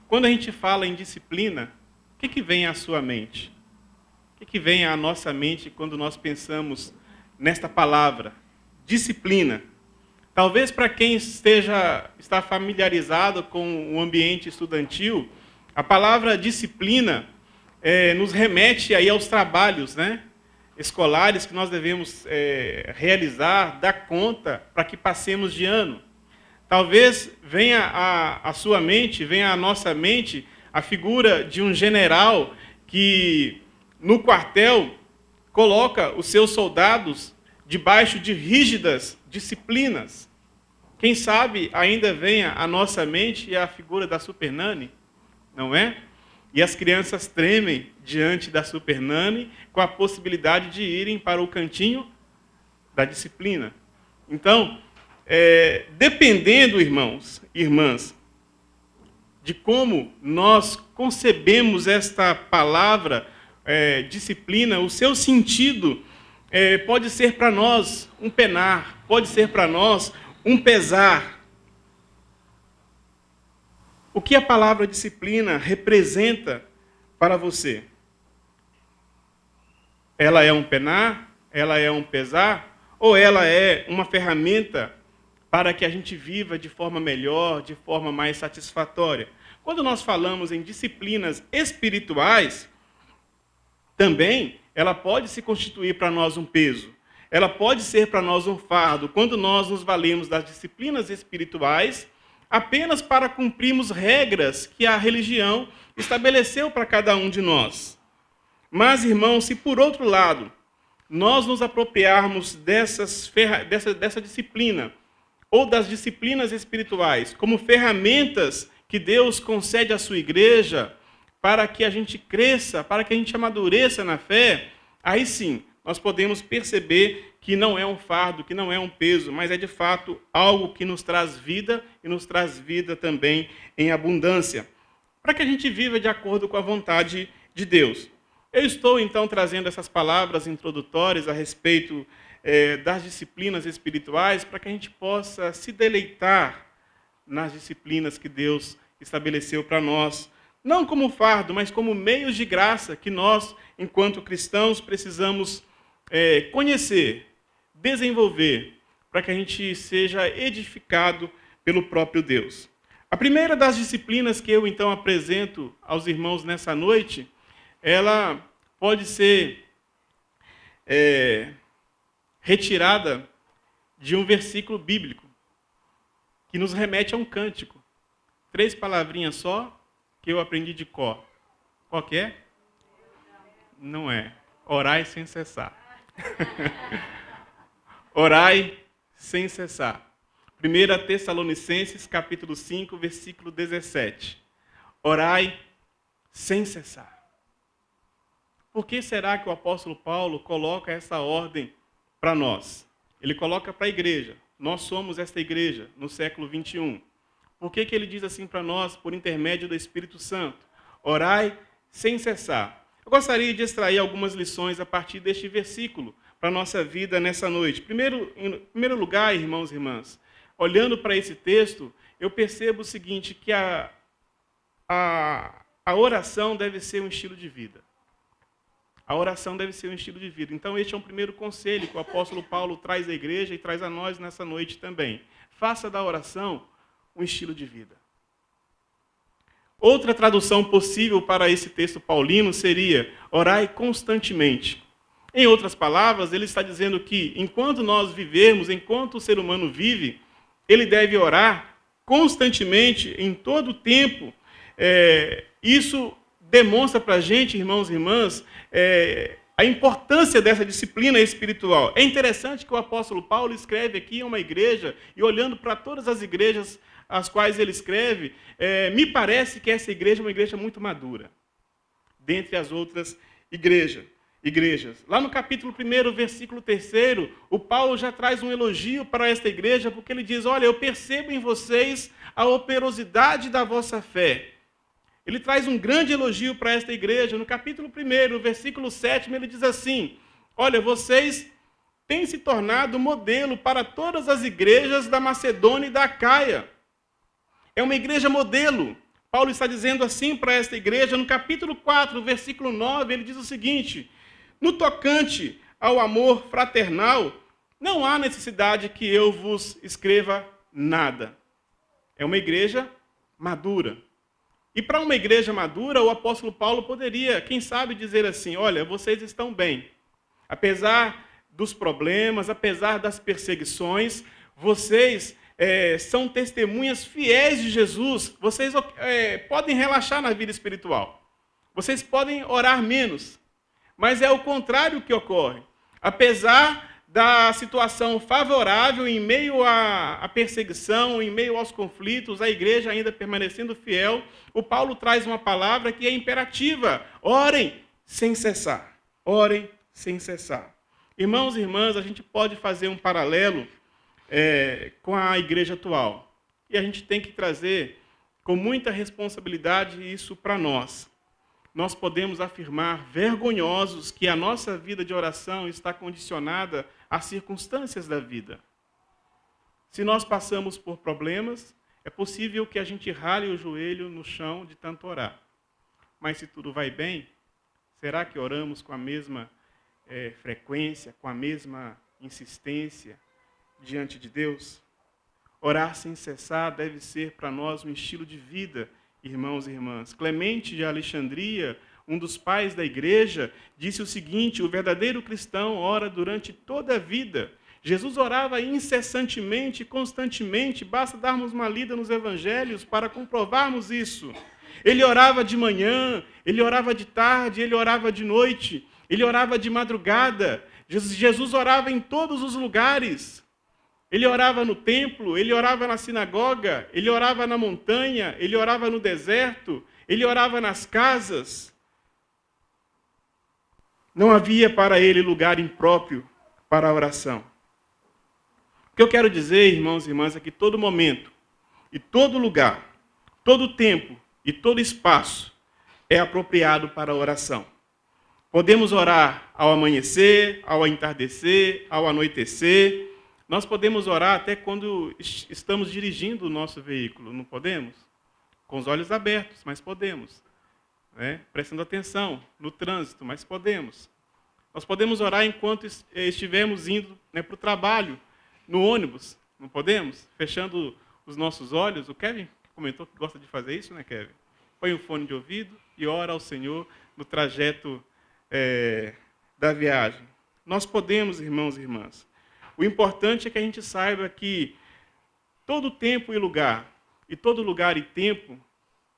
Quando a gente fala em disciplina, o que vem à sua mente? O que vem à nossa mente quando nós pensamos nesta palavra? Disciplina. Talvez para quem está familiarizado com o ambiente estudantil, a palavra disciplina nos remete aí aos trabalhos, né, escolares que nós devemos realizar, dar conta para que passemos de ano. Talvez venha à sua mente, venha à nossa mente, a figura de um general que, no quartel, coloca os seus soldados debaixo de rígidas disciplinas. Quem sabe ainda venha à nossa mente a figura da Super Nanny, não é? E as crianças tremem diante da Super Nanny com a possibilidade de irem para o cantinho da disciplina. Então, dependendo, irmãos e irmãs, de como nós concebemos esta palavra disciplina, o seu sentido pode ser para nós um penar, pode ser para nós um pesar. O que a palavra disciplina representa para você? Ela é um penar? Ela é um pesar? Ou ela é uma ferramenta para que a gente viva de forma melhor, de forma mais satisfatória? Quando nós falamos em disciplinas espirituais, também ela pode se constituir para nós um peso. Ela pode ser para nós um fardo, quando nós nos valemos das disciplinas espirituais apenas para cumprirmos regras que a religião estabeleceu para cada um de nós. Mas, irmãos, se por outro lado nós nos apropriarmos dessa disciplina, ou das disciplinas espirituais, como ferramentas que Deus concede à sua igreja para que a gente cresça, para que a gente amadureça na fé, aí sim, nós podemos perceber que não é um fardo, que não é um peso, mas é de fato algo que nos traz vida e nos traz vida também em abundância, para que a gente viva de acordo com a vontade de Deus. Eu estou então trazendo essas palavras introdutórias a respeito das disciplinas espirituais, para que a gente possa se deleitar nas disciplinas que Deus estabeleceu para nós, não como fardo, mas como meios de graça que nós, enquanto cristãos, precisamos conhecer, desenvolver, para que a gente seja edificado pelo próprio Deus. A primeira das disciplinas que eu então apresento aos irmãos nessa noite, ela pode ser retirada de um versículo bíblico, que nos remete a um cântico. 3 palavrinhas só, que eu aprendi de cor. Qual que é? Não é. Orai sem cessar. Orai sem cessar. 1 Tessalonicenses, capítulo 5, versículo 17. Orai sem cessar. Por que será que o apóstolo Paulo coloca essa ordem para nós? Ele coloca para a igreja. Nós somos esta igreja no século 21. Por que ele diz assim para nós, por intermédio do Espírito Santo? Orai sem cessar. Eu gostaria de extrair algumas lições a partir deste versículo para a nossa vida nessa noite. Em primeiro lugar, irmãos e irmãs, olhando para esse texto, eu percebo o seguinte, que a oração deve ser um estilo de vida. A oração deve ser um estilo de vida. Então, este é um primeiro conselho que o apóstolo Paulo traz à igreja e traz a nós nessa noite também. Faça da oração um estilo de vida. Outra tradução possível para esse texto paulino seria: orai constantemente. Em outras palavras, ele está dizendo que, enquanto nós vivermos, enquanto o ser humano vive, ele deve orar constantemente, em todo o tempo. Isso demonstra para a gente, irmãos e irmãs, a importância dessa disciplina espiritual. É interessante que o apóstolo Paulo escreve aqui em uma igreja, e olhando para todas as igrejas às quais ele escreve, me parece que essa igreja é uma igreja muito madura, dentre as outras igrejas. Lá no capítulo 1, versículo 3, o Paulo já traz um elogio para esta igreja, porque ele diz: olha, eu percebo em vocês a operosidade da vossa fé. Ele traz um grande elogio para esta igreja. No capítulo 1, versículo 7, ele diz assim: olha, vocês têm se tornado modelo para todas as igrejas da Macedônia e da Acaia. É uma igreja modelo, Paulo está dizendo assim para esta igreja, no capítulo 4, versículo 9, ele diz o seguinte: no tocante ao amor fraternal, não há necessidade que eu vos escreva nada. É uma igreja madura. E para uma igreja madura, o apóstolo Paulo poderia, quem sabe, dizer assim: olha, vocês estão bem. Apesar dos problemas, apesar das perseguições, vocês são testemunhas fiéis de Jesus. Vocês podem relaxar na vida espiritual. Vocês podem orar menos. Mas é o contrário que ocorre. Apesar da situação favorável, em meio à perseguição, em meio aos conflitos, a igreja ainda permanecendo fiel, o Paulo traz uma palavra que é imperativa: orem sem cessar. Orem sem cessar. Irmãos e irmãs, a gente pode fazer um paralelo com a igreja atual. E a gente tem que trazer com muita responsabilidade isso para nós. Nós podemos afirmar, vergonhosos, que a nossa vida de oração está condicionada às circunstâncias da vida. Se nós passamos por problemas, é possível que a gente rale o joelho no chão de tanto orar. Mas se tudo vai bem, será que oramos com a mesma frequência, com a mesma insistência diante de Deus? Orar sem cessar deve ser para nós um estilo de vida, irmãos e irmãs. Clemente de Alexandria, um dos pais da igreja, disse o seguinte: o verdadeiro cristão ora durante toda a vida. Jesus orava incessantemente, constantemente, basta darmos uma lida nos evangelhos para comprovarmos isso. Ele orava de manhã, ele orava de tarde, ele orava de noite, ele orava de madrugada. Jesus orava em todos os lugares. Ele orava no templo, ele orava na sinagoga, ele orava na montanha, ele orava no deserto, ele orava nas casas. Não havia para ele lugar impróprio para a oração. O que eu quero dizer, irmãos e irmãs, é que todo momento, e todo lugar, todo tempo e todo espaço é apropriado para a oração. Podemos orar ao amanhecer, ao entardecer, ao anoitecer. Nós podemos orar até quando estamos dirigindo o nosso veículo, não podemos? Com os olhos abertos, mas podemos. Prestando atenção no trânsito, mas podemos. Nós podemos orar enquanto estivermos indo para o trabalho, no ônibus, não podemos? Fechando os nossos olhos. O Kevin comentou que gosta de fazer isso, né, Kevin? Põe o fone de ouvido e ora ao Senhor no trajeto da viagem. Nós podemos, irmãos e irmãs. O importante é que a gente saiba que todo tempo e lugar, e todo lugar e tempo,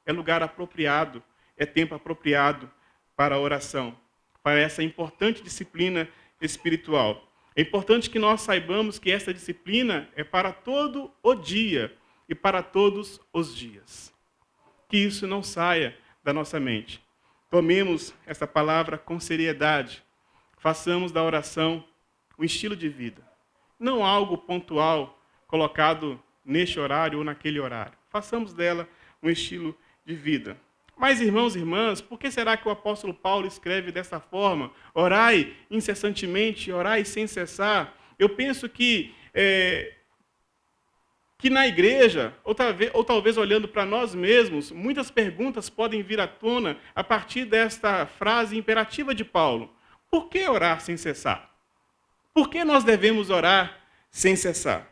é lugar apropriado, é tempo apropriado para a oração, para essa importante disciplina espiritual. É importante que nós saibamos que essa disciplina é para todo o dia e para todos os dias. Que isso não saia da nossa mente. Tomemos essa palavra com seriedade. Façamos da oração um estilo de vida. Não algo pontual, colocado neste horário ou naquele horário. Façamos dela um estilo de vida. Mas, irmãos e irmãs, por que será que o apóstolo Paulo escreve dessa forma? Orai incessantemente, orai sem cessar. Eu penso que na igreja, ou talvez olhando para nós mesmos, muitas perguntas podem vir à tona a partir desta frase imperativa de Paulo. Por que orar sem cessar? Por que nós devemos orar sem cessar?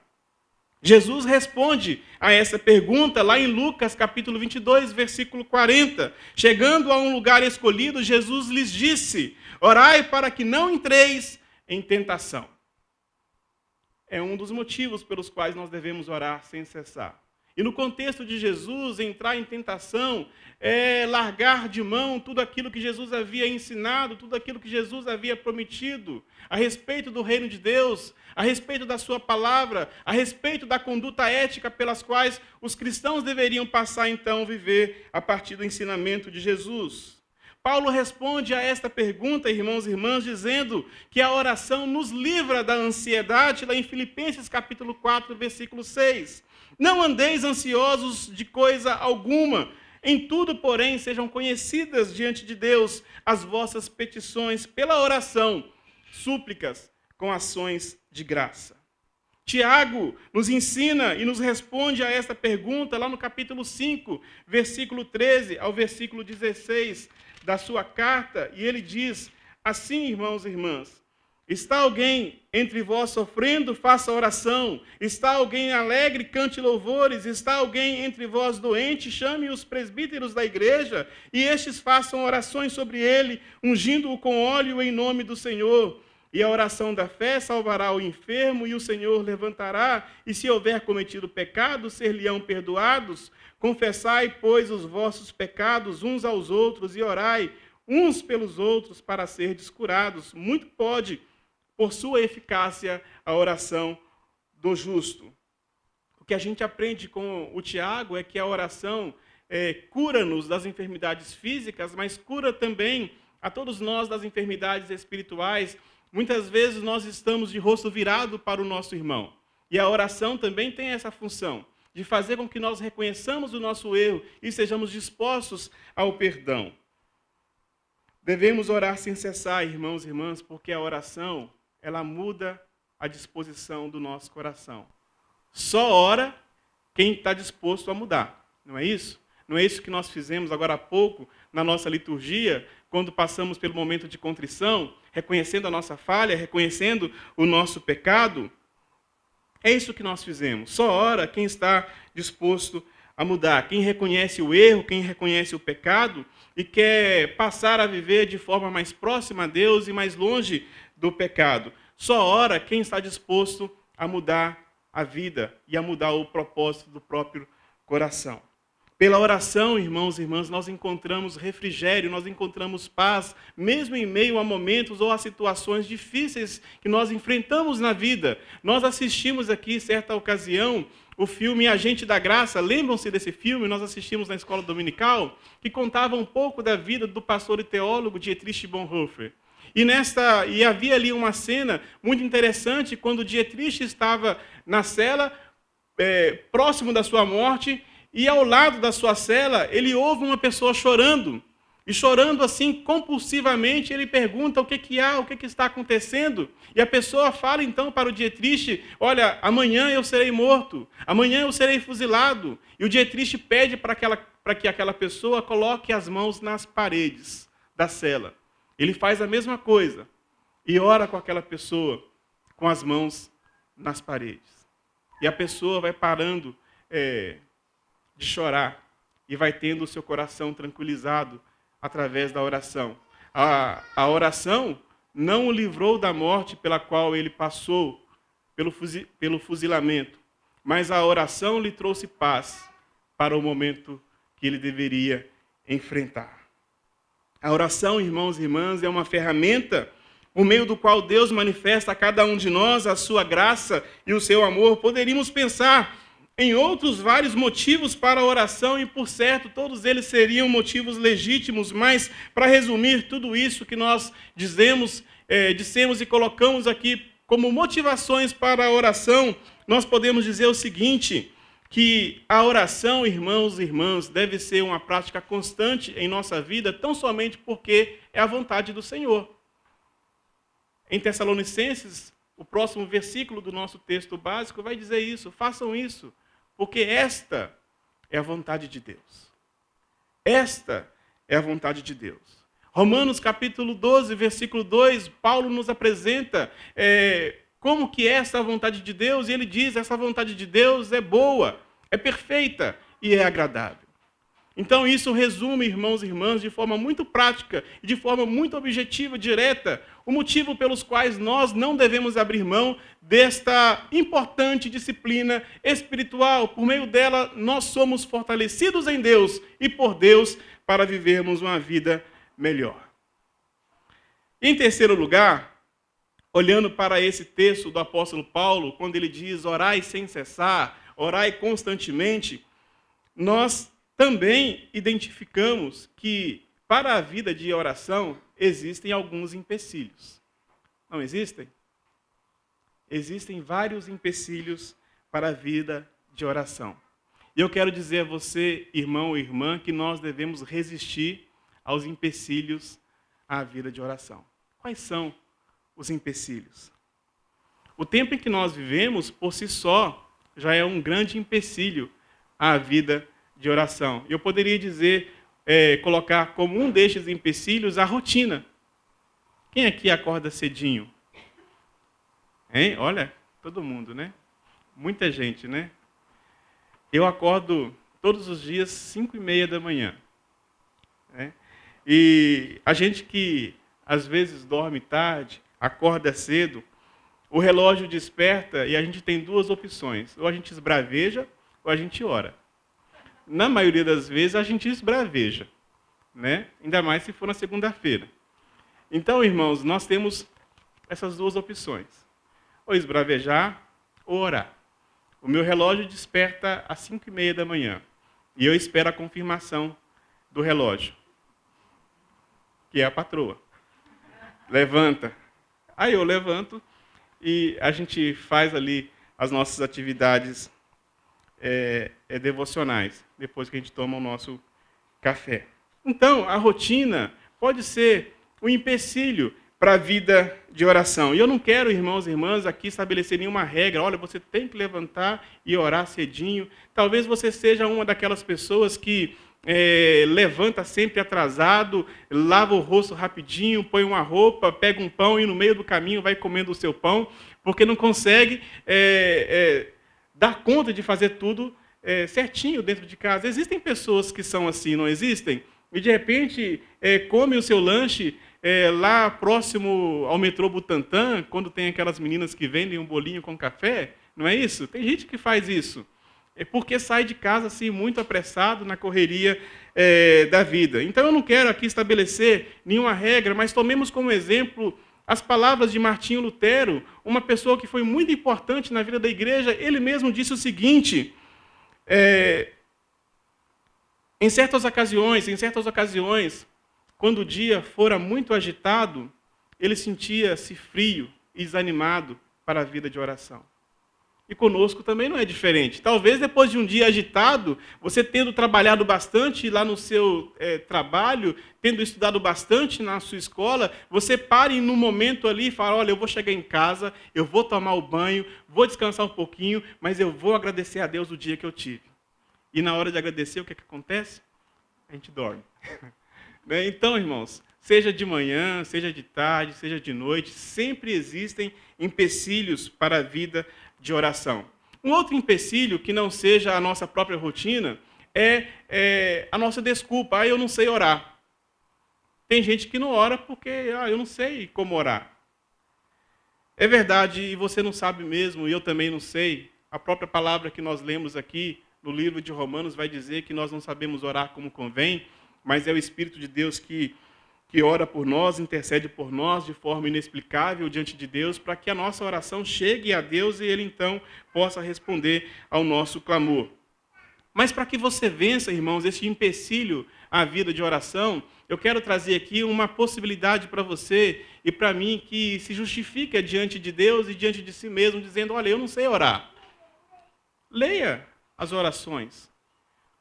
Jesus responde a essa pergunta lá em Lucas, capítulo 22, versículo 40. Chegando a um lugar escolhido, Jesus lhes disse: orai para que não entreis em tentação. É um dos motivos pelos quais nós devemos orar sem cessar. E no contexto de Jesus, entrar em tentação é largar de mão tudo aquilo que Jesus havia ensinado, tudo aquilo que Jesus havia prometido a respeito do reino de Deus, a respeito da sua palavra, a respeito da conduta ética pelas quais os cristãos deveriam passar então a viver a partir do ensinamento de Jesus. Paulo responde a esta pergunta, irmãos e irmãs, dizendo que a oração nos livra da ansiedade, lá em Filipenses capítulo 4, versículo 6. Não andeis ansiosos de coisa alguma, em tudo, porém, sejam conhecidas diante de Deus as vossas petições pela oração, súplicas com ações de graça. Tiago nos ensina e nos responde a esta pergunta lá no capítulo 5, versículo 13 ao versículo 16 da sua carta, e ele diz assim, irmãos e irmãs: está alguém entre vós sofrendo, faça oração. Está alguém alegre, cante louvores. Está alguém entre vós doente, chame os presbíteros da igreja, e estes façam orações sobre ele, ungindo-o com óleo em nome do Senhor. E a oração da fé salvará o enfermo, e o Senhor levantará, e se houver cometido pecado, ser-lhe-ão perdoados. Confessai, pois, os vossos pecados uns aos outros, e orai uns pelos outros para serdes curados. Muito pode, por sua eficácia, a oração do justo. O que a gente aprende com o Tiago é que a oração cura-nos das enfermidades físicas, mas cura também a todos nós das enfermidades espirituais. Muitas vezes nós estamos de rosto virado para o nosso irmão. E a oração também tem essa função, de fazer com que nós reconheçamos o nosso erro e sejamos dispostos ao perdão. Devemos orar sem cessar, irmãos e irmãs, porque a oração, ela muda a disposição do nosso coração. Só ora quem está disposto a mudar, não é isso? Não é isso que nós fizemos agora há pouco na nossa liturgia, quando passamos pelo momento de contrição, reconhecendo a nossa falha, reconhecendo o nosso pecado? É isso que nós fizemos. Só ora quem está disposto a mudar, quem reconhece o erro, quem reconhece o pecado e quer passar a viver de forma mais próxima a Deus e mais longe do pecado. Só ora quem está disposto a mudar a vida e a mudar o propósito do próprio coração. Pela oração, irmãos e irmãs, nós encontramos refrigério, nós encontramos paz, mesmo em meio a momentos ou a situações difíceis que nós enfrentamos na vida. Nós assistimos aqui, certa ocasião, o filme Agente da Graça. Lembram-se desse filme? Nós assistimos na escola dominical, que contava um pouco da vida do pastor e teólogo Dietrich Bonhoeffer. E havia ali uma cena muito interessante, quando Dietrich estava na cela, próximo da sua morte, e ao lado da sua cela, ele ouve uma pessoa chorando. E chorando assim compulsivamente, ele pergunta o que há, o que está acontecendo. E a pessoa fala então para o Dietrich: olha, amanhã eu serei morto, amanhã eu serei fuzilado. E o Dietrich pede para que aquela pessoa coloque as mãos nas paredes da cela. Ele faz a mesma coisa e ora com aquela pessoa com as mãos nas paredes. E a pessoa vai parando de chorar e vai tendo o seu coração tranquilizado através da oração. A oração não o livrou da morte pela qual ele passou, pelo fuzilamento, mas a oração lhe trouxe paz para o momento que ele deveria enfrentar. A oração, irmãos e irmãs, é uma ferramenta por meio do qual Deus manifesta a cada um de nós a sua graça e o seu amor. Poderíamos pensar em outros vários motivos para a oração, e por certo, todos eles seriam motivos legítimos, mas para resumir tudo isso que nós dissemos e colocamos aqui como motivações para a oração, nós podemos dizer o seguinte: que a oração, irmãos e irmãs, deve ser uma prática constante em nossa vida, tão somente porque é a vontade do Senhor. Em Tessalonicenses, o próximo versículo do nosso texto básico vai dizer isso: façam isso, porque esta é a vontade de Deus. Esta é a vontade de Deus. Romanos capítulo 12, versículo 2, Paulo nos apresenta como que é essa vontade de Deus, e ele diz: essa vontade de Deus é boa, é perfeita e é agradável. Então isso resume, irmãos e irmãs, de forma muito prática e de forma muito objetiva, direta, o motivo pelos quais nós não devemos abrir mão desta importante disciplina espiritual. Por meio dela, nós somos fortalecidos em Deus e por Deus para vivermos uma vida melhor. Em terceiro lugar, olhando para esse texto do apóstolo Paulo, quando ele diz: orai sem cessar, orai constantemente, nós também identificamos que para a vida de oração existem alguns empecilhos. Não existem? Existem vários empecilhos para a vida de oração. E eu quero dizer a você, irmão e irmã, que nós devemos resistir aos empecilhos à vida de oração. Quais são os empecilhos? O tempo em que nós vivemos, por si só, já é um grande empecilho à vida de oração. Eu poderia dizer, colocar como um destes empecilhos a rotina. Quem aqui acorda cedinho? Hein? Olha, todo mundo, né? Muita gente, né? Eu acordo todos os dias 5h30 da manhã. Né? E a gente que às vezes dorme tarde, acorda cedo, o relógio desperta e a gente tem duas opções. Ou a gente esbraveja ou a gente ora. Na maioria das vezes a gente esbraveja, né? Ainda mais se for na segunda-feira. Então, irmãos, nós temos essas duas opções. Ou esbravejar ou orar. O meu relógio desperta às 5h30 da manhã. E eu espero a confirmação do relógio, que é a patroa. Levanta. Aí eu levanto e a gente faz ali as nossas atividades devocionais, depois que a gente toma o nosso café. Então, a rotina pode ser um empecilho para a vida de oração. E eu não quero, irmãos e irmãs, aqui estabelecer nenhuma regra. Olha, você tem que levantar e orar cedinho. Talvez você seja uma daquelas pessoas que levanta sempre atrasado, lava o rosto rapidinho, põe uma roupa, pega um pão e no meio do caminho vai comendo o seu pão, porque não consegue dar conta de fazer tudo certinho dentro de casa. Existem pessoas que são assim, não existem? E de repente come o seu lanche lá próximo ao metrô Butantã, quando tem aquelas meninas que vendem um bolinho com café, não é isso? Tem gente que faz isso. É porque sai de casa assim, muito apressado na correria da vida. Então eu não quero aqui estabelecer nenhuma regra, mas tomemos como exemplo as palavras de Martinho Lutero, uma pessoa que foi muito importante na vida da igreja. Ele mesmo disse o seguinte: em certas ocasiões, quando o dia fora muito agitado, ele sentia-se frio e desanimado para a vida de oração. E conosco também não é diferente. Talvez depois de um dia agitado, você tendo trabalhado bastante lá no seu trabalho, tendo estudado bastante na sua escola, você pare num momento ali e fale: olha, eu vou chegar em casa, eu vou tomar o banho, vou descansar um pouquinho, mas eu vou agradecer a Deus o dia que eu tive. E na hora de agradecer, o que acontece? A gente dorme. Então, irmãos, seja de manhã, seja de tarde, seja de noite, sempre existem empecilhos para a vida de oração. Um outro empecilho, que não seja a nossa própria rotina, é a nossa desculpa: eu não sei orar. Tem gente que não ora porque eu não sei como orar. É verdade, e você não sabe mesmo, e eu também não sei. A própria palavra que nós lemos aqui no livro de Romanos vai dizer que nós não sabemos orar como convém, mas é o Espírito de Deus que ora por nós, intercede por nós de forma inexplicável diante de Deus, para que a nossa oração chegue a Deus e Ele então possa responder ao nosso clamor. Mas para que você vença, irmãos, esse empecilho à vida de oração, eu quero trazer aqui uma possibilidade para você e para mim que se justifica diante de Deus e diante de si mesmo, dizendo: olha, eu não sei orar. Leia as orações.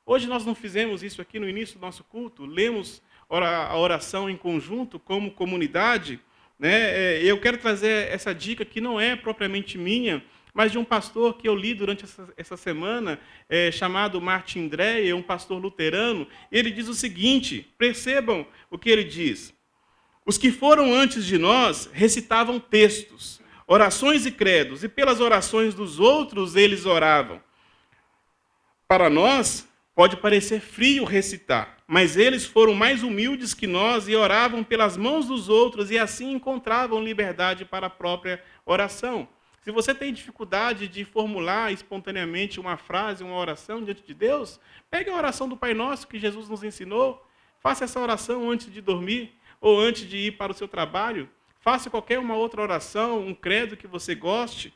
Hoje nós não fizemos isso aqui no início do nosso culto, lemos a oração em conjunto, como comunidade, né? Eu quero trazer essa dica que não é propriamente minha, mas de um pastor que eu li durante essa semana, chamado Martin Dreyer, um pastor luterano. Ele diz o seguinte, percebam o que ele diz: os que foram antes de nós recitavam textos, orações e credos, e pelas orações dos outros eles oravam. Para nós, pode parecer frio recitar, mas eles foram mais humildes que nós e oravam pelas mãos dos outros e assim encontravam liberdade para a própria oração. Se você tem dificuldade de formular espontaneamente uma frase, uma oração diante de Deus, pegue a oração do Pai Nosso que Jesus nos ensinou, faça essa oração antes de dormir ou antes de ir para o seu trabalho, faça qualquer uma outra oração, um credo que você goste.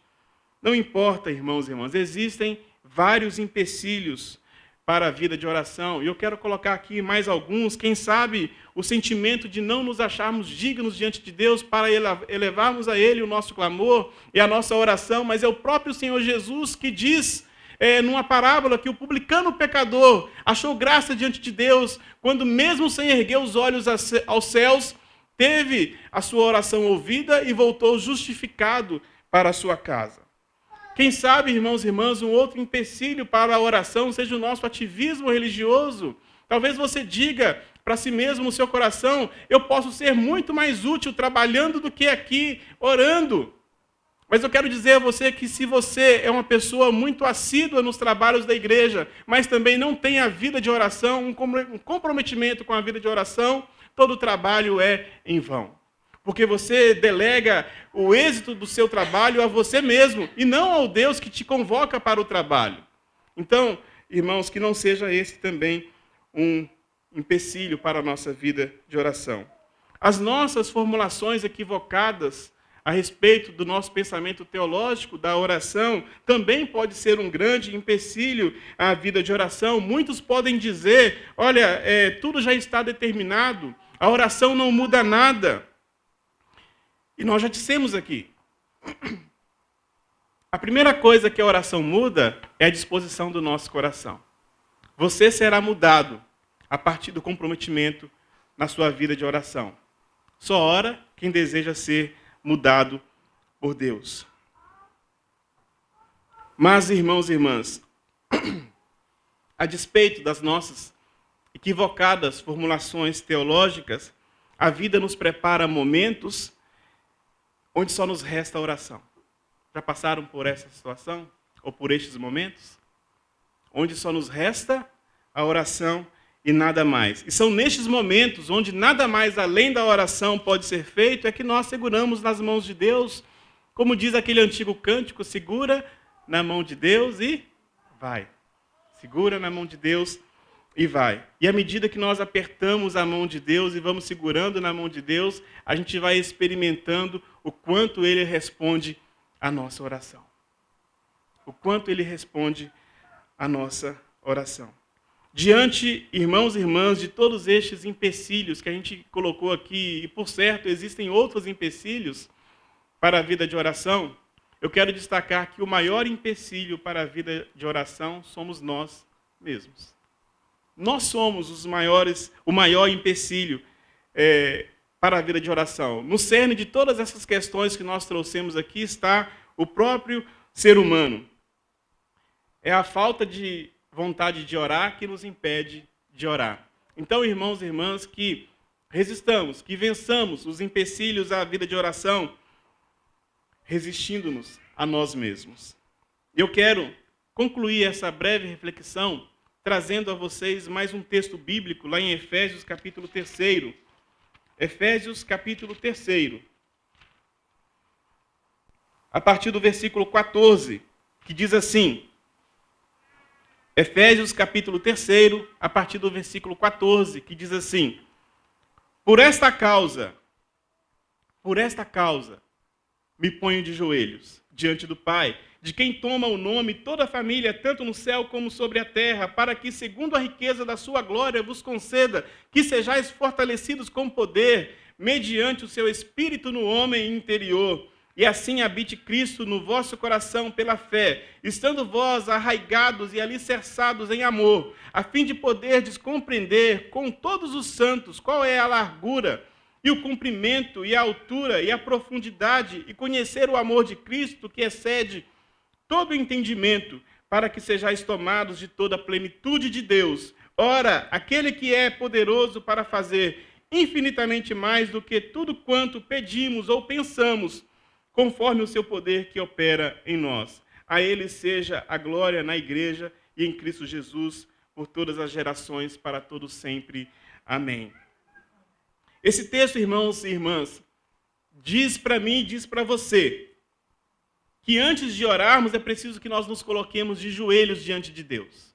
Não importa, irmãos e irmãs, existem vários empecilhos para a vida de oração. E eu quero colocar aqui mais alguns. Quem sabe o sentimento de não nos acharmos dignos diante de Deus para elevarmos a Ele o nosso clamor e a nossa oração, mas é o próprio Senhor Jesus que diz, numa parábola, que o publicano pecador achou graça diante de Deus, quando mesmo sem erguer os olhos aos céus, teve a sua oração ouvida e voltou justificado para a sua casa. Quem sabe, irmãos e irmãs, um outro empecilho para a oração seja o nosso ativismo religioso. Talvez você diga para si mesmo no seu coração: eu posso ser muito mais útil trabalhando do que aqui orando. Mas eu quero dizer a você que se você é uma pessoa muito assídua nos trabalhos da igreja, mas também não tem a vida de oração, um comprometimento com a vida de oração, todo o trabalho é em vão. Porque você delega o êxito do seu trabalho a você mesmo e não ao Deus que te convoca para o trabalho. Então, irmãos, que não seja esse também um empecilho para a nossa vida de oração. As nossas formulações equivocadas a respeito do nosso pensamento teológico da oração também pode ser um grande empecilho à vida de oração. Muitos podem dizer: olha, tudo já está determinado, a oração não muda nada. E nós já dissemos aqui, a primeira coisa que a oração muda é a disposição do nosso coração. Você será mudado a partir do comprometimento na sua vida de oração. Só ora quem deseja ser mudado por Deus. Mas, irmãos e irmãs, a despeito das nossas equivocadas formulações teológicas, a vida nos prepara momentos onde só nos resta a oração. Já passaram por essa situação? Ou por estes momentos? Onde só nos resta a oração e nada mais. E são nestes momentos, onde nada mais além da oração pode ser feito, é que nós seguramos nas mãos de Deus, como diz aquele antigo cântico: segura na mão de Deus e vai. Segura na mão de Deus e vai. E à medida que nós apertamos a mão de Deus e vamos segurando na mão de Deus, a gente vai experimentando o quanto Ele responde à nossa oração. O quanto Ele responde à nossa oração. Diante, irmãos e irmãs, de todos estes empecilhos que a gente colocou aqui, e por certo existem outros empecilhos para a vida de oração, eu quero destacar que o maior empecilho para a vida de oração somos nós mesmos. Nós somos o maior empecilho para a vida de oração. No cerne de todas essas questões que nós trouxemos aqui está o próprio ser humano. É a falta de vontade de orar que nos impede de orar. Então, irmãos e irmãs, que resistamos, que vençamos os empecilhos à vida de oração, resistindo-nos a nós mesmos. Eu quero concluir essa breve reflexão trazendo a vocês mais um texto bíblico lá em Efésios capítulo 3. Efésios capítulo 3. A partir do versículo 14, que diz assim: Efésios capítulo 3, a partir do versículo 14, que diz assim: Por esta causa, me ponho de joelhos diante do Pai, de quem toma o nome toda a família, tanto no céu como sobre a terra, para que, segundo a riqueza da sua glória, vos conceda que sejais fortalecidos com poder, mediante o seu Espírito no homem interior, e assim habite Cristo no vosso coração pela fé, estando vós arraigados e alicerçados em amor, a fim de poderdes compreender com todos os santos qual é a largura, e o comprimento, e a altura, e a profundidade, e conhecer o amor de Cristo, que excede todo o entendimento, para que sejais tomados de toda a plenitude de Deus. Ora, aquele que é poderoso para fazer infinitamente mais do que tudo quanto pedimos ou pensamos, conforme o seu poder que opera em nós. A ele seja a glória na igreja e em Cristo Jesus, por todas as gerações, para todos sempre. Amém. Esse texto, irmãos e irmãs, diz para mim e diz para você que antes de orarmos é preciso que nós nos coloquemos de joelhos diante de Deus.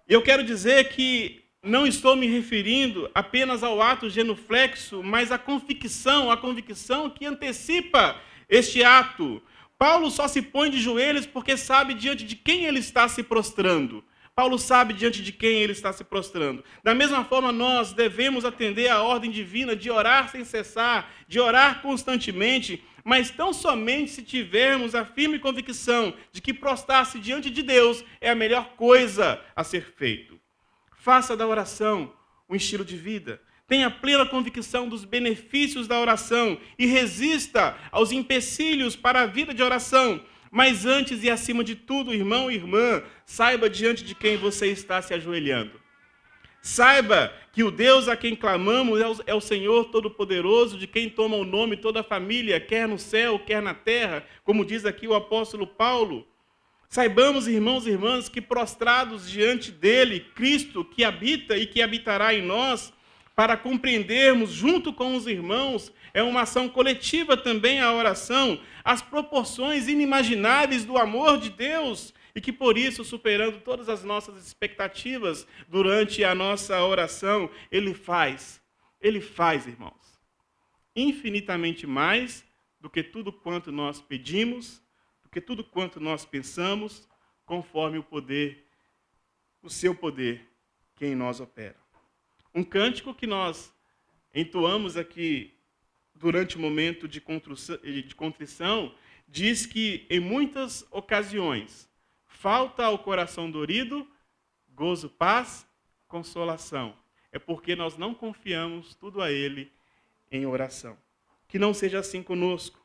E eu quero dizer que não estou me referindo apenas ao ato genuflexo, mas à convicção que antecipa este ato. Paulo só se põe de joelhos porque sabe diante de quem ele está se prostrando. Paulo sabe diante de quem ele está se prostrando. Da mesma forma, nós devemos atender à ordem divina de orar sem cessar, de orar constantemente, mas tão somente se tivermos a firme convicção de que prostrar-se diante de Deus é a melhor coisa a ser feito. Faça da oração um estilo de vida. tenha plena convicção dos benefícios da oração e resista aos empecilhos para a vida de oração. Mas antes e acima de tudo, irmão e irmã, saiba diante de quem você está se ajoelhando. Saiba que o Deus a quem clamamos é o Senhor Todo-Poderoso, de quem toma o nome toda a família, quer no céu, quer na terra, como diz aqui o apóstolo Paulo. Saibamos, irmãos e irmãs, que prostrados diante dele, Cristo, que habita e que habitará em nós, para compreendermos, junto com os irmãos, é uma ação coletiva também a oração, as proporções inimagináveis do amor de Deus, e que por isso, superando todas as nossas expectativas durante a nossa oração, Ele faz, irmãos, infinitamente mais do que tudo quanto nós pedimos, do que tudo quanto nós pensamos, conforme o poder, o seu poder que em nós opera. Um cântico que nós entoamos aqui durante o momento de contrição diz que, em muitas ocasiões, falta ao coração dorido gozo, paz, consolação. É porque nós não confiamos tudo a Ele em oração. Que não seja assim conosco.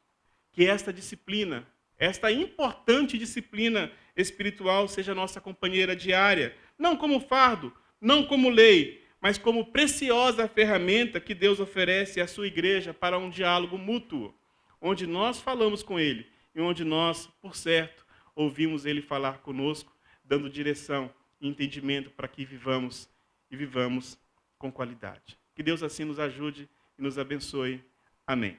Que esta disciplina, esta importante disciplina espiritual seja nossa companheira diária. Não como fardo, não como lei, mas como preciosa ferramenta que Deus oferece à sua igreja para um diálogo mútuo, onde nós falamos com Ele e onde nós, por certo, ouvimos Ele falar conosco, dando direção e entendimento para que vivamos e vivamos com qualidade. Que Deus assim nos ajude e nos abençoe. Amém.